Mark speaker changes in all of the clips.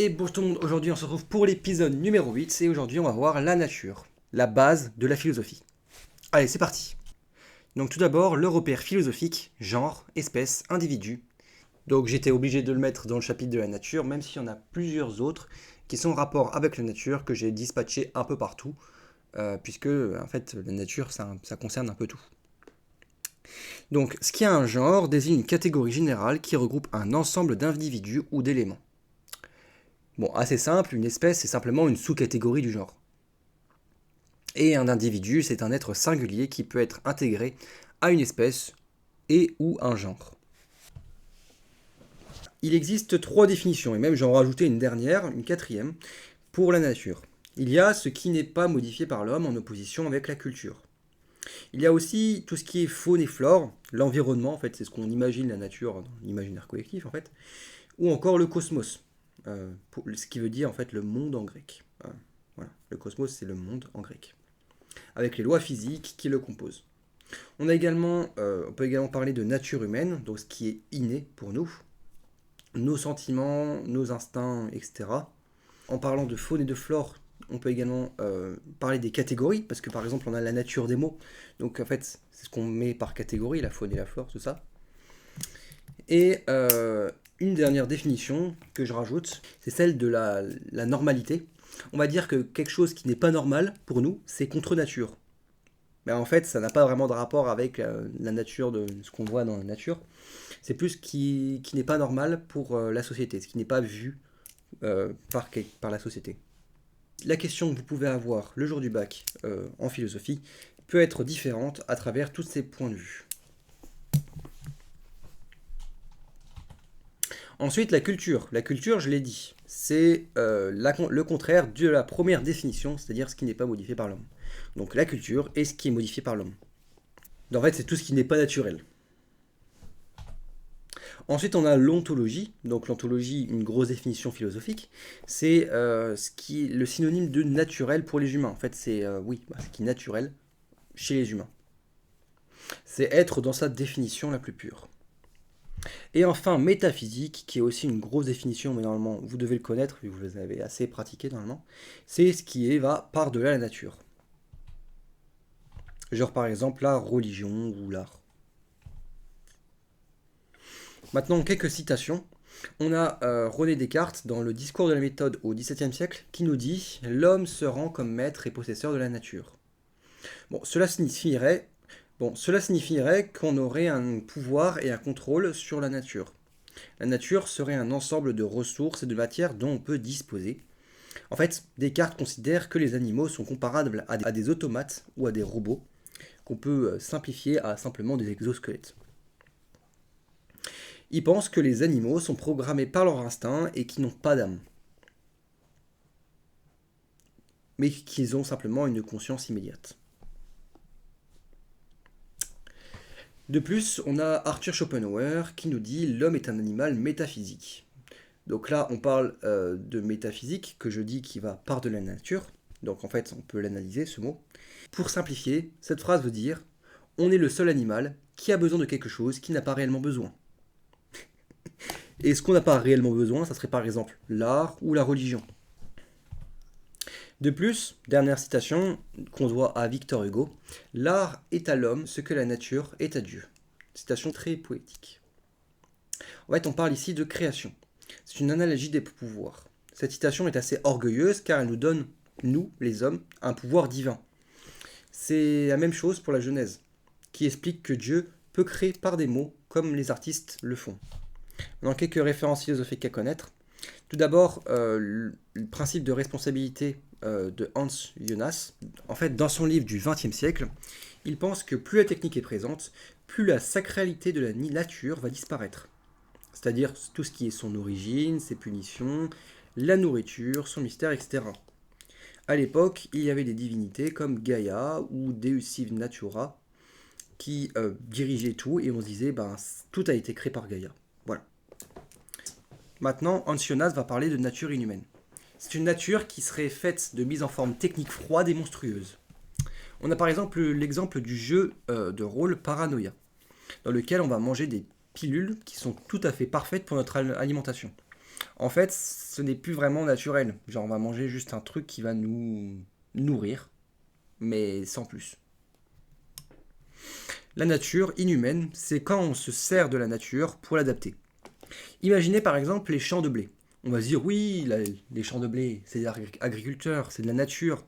Speaker 1: Et bonjour tout le monde, aujourd'hui on se retrouve pour l'épisode numéro 8 et aujourd'hui on va voir la nature, la base de la philosophie. Allez, c'est parti. Donc tout d'abord, le repère philosophique, genre, espèce, individu. Donc j'étais obligé de le mettre dans le chapitre de la nature, même s'il y en a plusieurs autres qui sont en rapport avec la nature que j'ai dispatché un peu partout, puisque en fait la nature ça concerne un peu tout. Donc ce qui a un genre désigne une catégorie générale qui regroupe un ensemble d'individus ou d'éléments. Bon, assez simple, une espèce c'est simplement une sous-catégorie du genre. Et un individu, c'est un être singulier qui peut être intégré à une espèce et ou un genre. Il existe trois définitions, et même j'en rajoutais une dernière, une quatrième, pour la nature. Il y a ce qui n'est pas modifié par l'homme en opposition avec la culture. Il y a aussi tout ce qui est faune et flore, l'environnement, en fait, c'est ce qu'on imagine la nature dans l'imaginaire collectif, en fait, ou encore le cosmos, ce qui veut dire en fait le monde en grec. Voilà, le cosmos c'est le monde en grec, avec les lois physiques qui le composent. On peut également parler de nature humaine, donc ce qui est inné pour nous, nos sentiments, nos instincts, etc. En parlant de faune et de flore, on peut également parler des catégories, parce que par exemple on a la nature des mots, donc en fait c'est ce qu'on met par catégorie, la faune et la flore, tout ça. Et une dernière définition que je rajoute, c'est celle de la normalité. On va dire que quelque chose qui n'est pas normal, pour nous, c'est contre nature. Mais en fait, ça n'a pas vraiment de rapport avec la nature de ce qu'on voit dans la nature. C'est plus qui n'est pas normal pour la société, ce qui n'est pas vu par la société. La question que vous pouvez avoir le jour du bac en philosophie peut être différente à travers tous ces points de vue. Ensuite, la culture. La culture, je l'ai dit, c'est le contraire de la première définition, c'est-à-dire ce qui n'est pas modifié par l'homme. Donc la culture est ce qui est modifié par l'homme. En fait, c'est tout ce qui n'est pas naturel. Ensuite, on a l'ontologie. Donc l'ontologie, une grosse définition philosophique, c'est le synonyme de naturel pour les humains. En fait, c'est ce qui est naturel chez les humains. C'est être dans sa définition la plus pure. Et enfin, métaphysique, qui est aussi une grosse définition, mais normalement vous devez le connaître, vu que vous l'avez assez pratiqué normalement, c'est ce qui va par-delà la nature. Genre par exemple la religion ou l'art. Maintenant, quelques citations. On a René Descartes dans le discours de la méthode au XVIIe siècle qui nous dit « L'homme se rend comme maître et possesseur de la nature ». Bon, cela signifierait qu'on aurait un pouvoir et un contrôle sur la nature. La nature serait un ensemble de ressources et de matières dont on peut disposer. En fait, Descartes considère que les animaux sont comparables à des automates ou à des robots, qu'on peut simplifier à simplement des exosquelettes. Il pense que les animaux sont programmés par leur instinct et qui n'ont pas d'âme, mais qu'ils ont simplement une conscience immédiate. De plus, on a Arthur Schopenhauer qui nous dit « L'homme est un animal métaphysique ». Donc là, on parle de métaphysique, que je dis qui va par de la nature. Donc en fait, on peut l'analyser, ce mot. Pour simplifier, cette phrase veut dire « On est le seul animal qui a besoin de quelque chose qui n'a pas réellement besoin ». Et ce qu'on n'a pas réellement besoin, ça serait par exemple l'art ou la religion. De plus, dernière citation qu'on doit à Victor Hugo, « L'art est à l'homme ce que la nature est à Dieu ». Citation très poétique. En fait, on parle ici de création. C'est une analogie des pouvoirs. Cette citation est assez orgueilleuse car elle nous donne, nous, les hommes, un pouvoir divin. C'est la même chose pour la Genèse, qui explique que Dieu peut créer par des mots comme les artistes le font. Dans quelques références philosophiques à connaître. Tout d'abord, le principe de responsabilité de Hans Jonas. En fait, dans son livre du XXe siècle, il pense que plus la technique est présente, plus la sacralité de la nature va disparaître. C'est-à-dire tout ce qui est son origine, ses punitions, la nourriture, son mystère, etc. À l'époque, il y avait des divinités comme Gaïa ou Deus Sive Natura qui dirigeaient tout et on se disait tout a été créé par Gaïa. Voilà. Maintenant, Hans Jonas va parler de nature inhumaine. C'est une nature qui serait faite de mise en forme technique froide et monstrueuse. On a par exemple l'exemple du jeu de rôle Paranoia, dans lequel on va manger des pilules qui sont tout à fait parfaites pour notre alimentation. En fait, ce n'est plus vraiment naturel. Genre, on va manger juste un truc qui va nous nourrir, mais sans plus. La nature inhumaine, c'est quand on se sert de la nature pour l'adapter. Imaginez par exemple les champs de blé. On va se dire, oui, les champs de blé, c'est de l'agriculteur, c'est de la nature.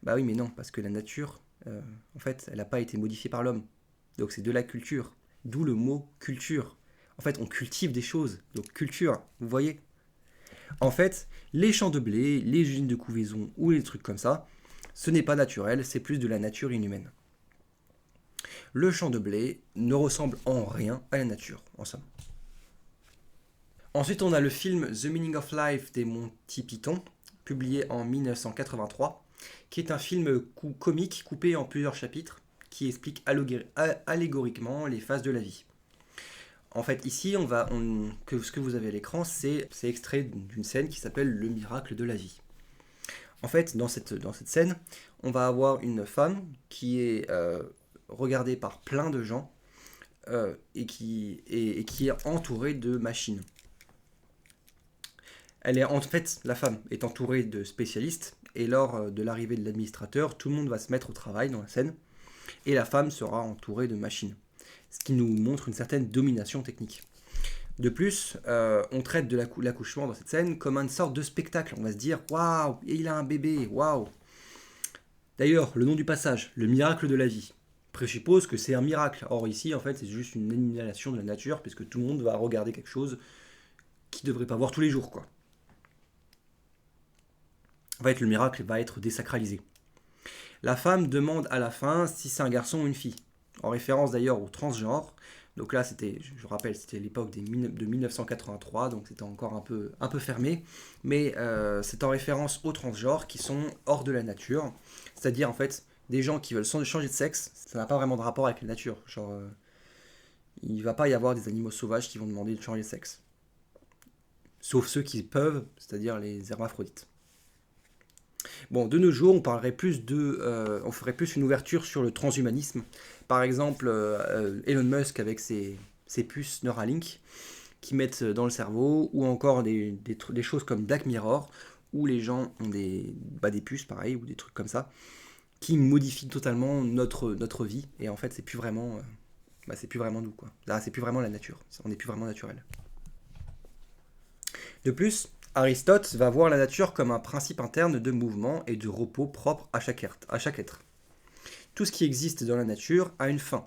Speaker 1: Bah oui, mais non, parce que la nature, en fait, elle n'a pas été modifiée par l'homme. Donc c'est de la culture. D'où le mot culture. En fait, on cultive des choses. Donc culture, vous voyez. En fait, les champs de blé, les usines de couvaison ou les trucs comme ça, ce n'est pas naturel, c'est plus de la nature inhumaine. Le champ de blé ne ressemble en rien à la nature, en somme. Ensuite, on a le film The Meaning of Life des Monty Python, publié en 1983, qui est un film comique coupé en plusieurs chapitres qui explique allégoriquement les phases de la vie. En fait, ici, ce que vous avez à l'écran, c'est extrait d'une scène qui s'appelle Le miracle de la vie. En fait, dans cette scène, on va avoir une femme qui est regardée par plein de gens et qui est entourée de machines. En fait, la femme est entourée de spécialistes et lors de l'arrivée de l'administrateur, tout le monde va se mettre au travail dans la scène et la femme sera entourée de machines. Ce qui nous montre une certaine domination technique. De plus, on traite de l'accouchement dans cette scène comme une sorte de spectacle. On va se dire, waouh, il a un bébé, waouh. D'ailleurs, le nom du passage, le miracle de la vie, présuppose que c'est un miracle. Or ici, en fait, c'est juste une annihilation de la nature, puisque tout le monde va regarder quelque chose qu'il ne devrait pas voir tous les jours, quoi. En fait, le miracle va être désacralisé. La femme demande à la fin si c'est un garçon ou une fille, en référence d'ailleurs au transgenre. Donc là, je rappelle, c'était l'époque de 1983, donc c'était encore un peu fermé, mais c'est en référence aux transgenres qui sont hors de la nature, c'est-à-dire en fait des gens qui veulent changer de sexe, ça n'a pas vraiment de rapport avec la nature. Genre, il ne va pas y avoir des animaux sauvages qui vont demander de changer de sexe, sauf ceux qui peuvent, c'est-à-dire les hermaphrodites. Bon, de nos jours, on ferait plus une ouverture sur le transhumanisme. Par exemple, Elon Musk avec ses puces Neuralink qui mettent dans le cerveau, ou encore des choses comme Black Mirror, où les gens ont des puces, pareil, ou des trucs comme ça, qui modifient totalement notre vie. Et en fait, c'est plus vraiment nous, quoi. Là, c'est plus vraiment la nature. On n'est plus vraiment naturel. De plus, Aristote va voir la nature comme un principe interne de mouvement et de repos propre à chaque être. Tout ce qui existe dans la nature a une fin.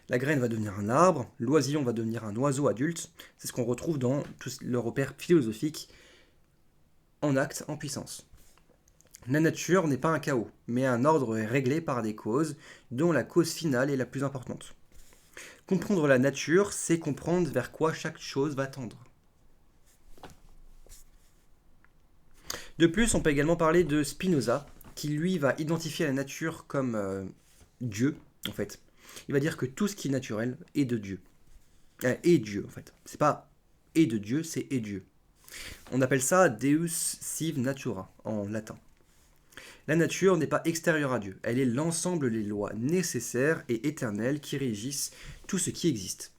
Speaker 1: La graine va devenir un arbre, l'oisillon va devenir un oiseau adulte, c'est ce qu'on retrouve dans tout le repère philosophique en acte, en puissance. La nature n'est pas un chaos, mais un ordre réglé par des causes, dont la cause finale est la plus importante. Comprendre la nature, c'est comprendre vers quoi chaque chose va tendre. De plus, on peut également parler de Spinoza, qui lui va identifier la nature comme Dieu, en fait. Il va dire que tout ce qui est naturel est de Dieu. Est Dieu, en fait. C'est pas est de Dieu, c'est est Dieu. On appelle ça Deus sive natura, en latin. La nature n'est pas extérieure à Dieu, elle est l'ensemble des lois nécessaires et éternelles qui régissent tout ce qui existe.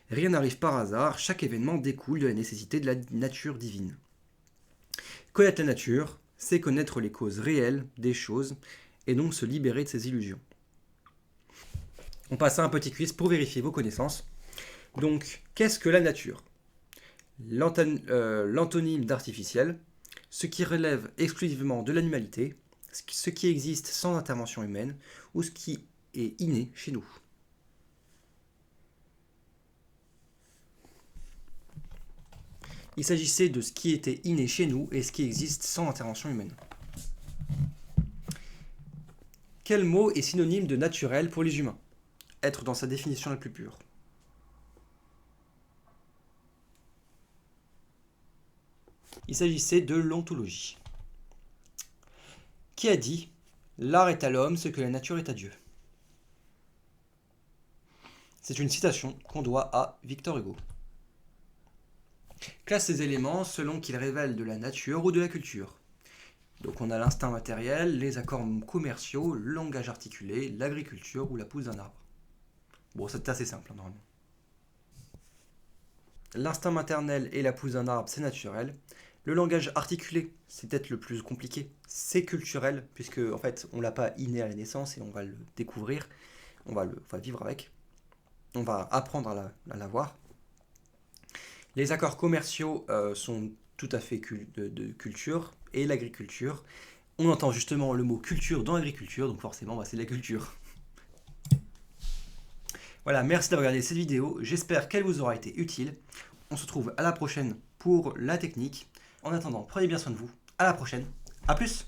Speaker 1: Rien n'arrive par hasard, chaque événement découle de la nécessité de la nature divine. Connaître la nature, c'est connaître les causes réelles des choses et donc se libérer de ses illusions. On passe à un petit quiz pour vérifier vos connaissances. Donc, qu'est-ce que la nature? L'antonyme d'artificiel, ce qui relève exclusivement de l'animalité, ce qui existe sans intervention humaine, ou ce qui est inné chez nous. Il s'agissait de ce qui était inné chez nous et ce qui existe sans intervention humaine. Quel mot est synonyme de naturel pour les humains? Être dans sa définition la plus pure. Il s'agissait de l'ontologie. Qui a dit « L'art est à l'homme ce que la nature est à Dieu ». C'est une citation qu'on doit à Victor Hugo. Classe ces éléments selon qu'ils révèlent de la nature ou de la culture. Donc on a l'instinct matériel, les accords commerciaux, le langage articulé, l'agriculture ou la pousse d'un arbre. Bon, c'est assez simple normalement. L'instinct maternel et la pousse d'un arbre, c'est naturel. Le langage articulé, c'est peut-être le plus compliqué. C'est culturel, puisque en fait, on l'a pas inné à la naissance et on va le découvrir. On va vivre avec. On va apprendre à l'avoir. Les accords commerciaux sont tout à fait de culture. Et l'agriculture, on entend justement le mot culture dans l'agriculture, donc forcément, c'est de la culture. Voilà, merci d'avoir regardé cette vidéo. J'espère qu'elle vous aura été utile. On se retrouve à la prochaine pour la technique. En attendant, prenez bien soin de vous. À la prochaine. À plus!